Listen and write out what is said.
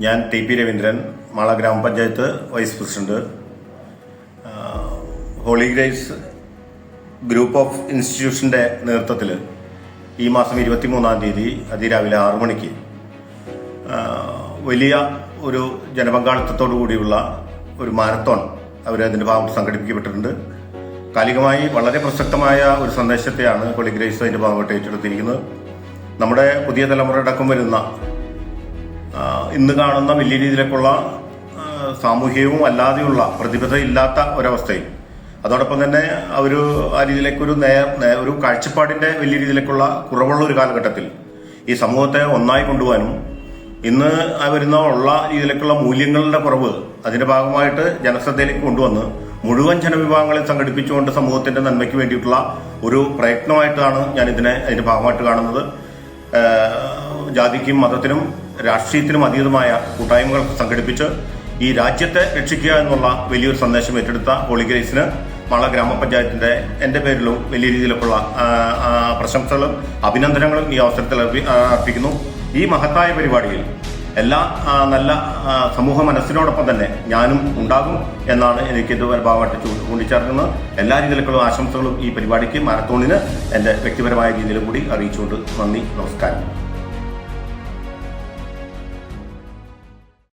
ഞാൻ T P Raveendran, Mala ഗ്രാമപഞ്ചായത്ത് vice president. Holy Grace group of ഇൻസ്റ്റിറ്റ്യൂഷൻ്റെ നേതൃത്വത്തിൽ ഈ മാസം 23-ാം തീയതി അതിരാവിലെ 6 മണിക്ക് വലിയ ഒരു ജനപങ്കാളിത്തത്തോടു കൂടിയുള്ള ഒരു മാരത്തോൺ അവരതിൻ്റെ ഭാഗത്ത് സംഘടിപ്പിക്കപ്പെട്ടിട്ടുണ്ട്. കാലികമായി വളരെ പ്രസക്തമായ ഒരു സന്ദേശത്തെയാണ് ഹോളി ഗ്രേസ് അതിൻ്റെ ഭാഗമായിട്ട് ഏറ്റെടുത്തിരിക്കുന്നത്. നമ്മുടെ പുതിയ തലമുറയടക്കം വരുന്ന ഇന്ന് കാണുന്ന വലിയ രീതിയിലേക്കുള്ള സാമൂഹികവും അല്ലാതെയുള്ള പ്രതിബദ്ധതയില്ലാത്ത ഒരവസ്ഥയും അതോടൊപ്പം തന്നെ ആ രീതിയിലേക്കൊരു ഒരു കാഴ്ചപ്പാടിന്റെ വലിയ രീതിയിലേക്കുള്ള കുറവുള്ള ഒരു കാലഘട്ടത്തിൽ ഈ സമൂഹത്തെ ഒന്നായി കൊണ്ടുപോകാനും ഇന്ന് ഉള്ള രീതിയിലേക്കുള്ള മൂല്യങ്ങളുടെ കുറവ് അതിന്റെ ഭാഗമായിട്ട് ജനശ്രദ്ധയിലേക്ക് കൊണ്ടുവന്ന് മുഴുവൻ ജനവിഭാഗങ്ങളെ സംഘടിപ്പിച്ചുകൊണ്ട് സമൂഹത്തിന്റെ നന്മയ്ക്ക് വേണ്ടിയിട്ടുള്ള ഒരു പ്രയത്നമായിട്ടാണ് ഞാൻ അതിന്റെ ഭാഗമായിട്ട് കാണുന്നത്. ജാതിക്കും മതത്തിനും രാഷ്ട്രീയത്തിനും അതീതമായ കൂട്ടായ്മകൾ സംഘടിപ്പിച്ച് ഈ രാജ്യത്തെ രക്ഷിക്കുക എന്നുള്ള വലിയൊരു സന്ദേശം ഏറ്റെടുത്ത ഹോളി ഗ്രേസിന് മാള ഗ്രാമപഞ്ചായത്തിന്റെ എന്റെ പേരിലും വലിയ രീതിയിലുള്ള പ്രശംസകളും അഭിനന്ദനങ്ങളും ഈ അവസരത്തിൽ അർപ്പിക്കുന്നു. ഈ മഹത്തായ പരിപാടിയിൽ എല്ലാ നല്ല സമൂഹ മനസ്സിനോടൊപ്പം തന്നെ ഞാനും ഉണ്ടാകും എന്നാണ് എനിക്ക് എന്റെ ഭാഗമായിട്ട് ചൂണ്ടിച്ചേർക്കുന്നത്. എല്ലാ രീതിയിലുള്ള ആശംസകളും ഈ പരിപാടിക്ക് മാരത്തോണിന് എന്റെ വ്യക്തിപരമായ രീതിയിലും കൂടി അറിയിച്ചുകൊണ്ട് നന്ദി, നമസ്കാരം.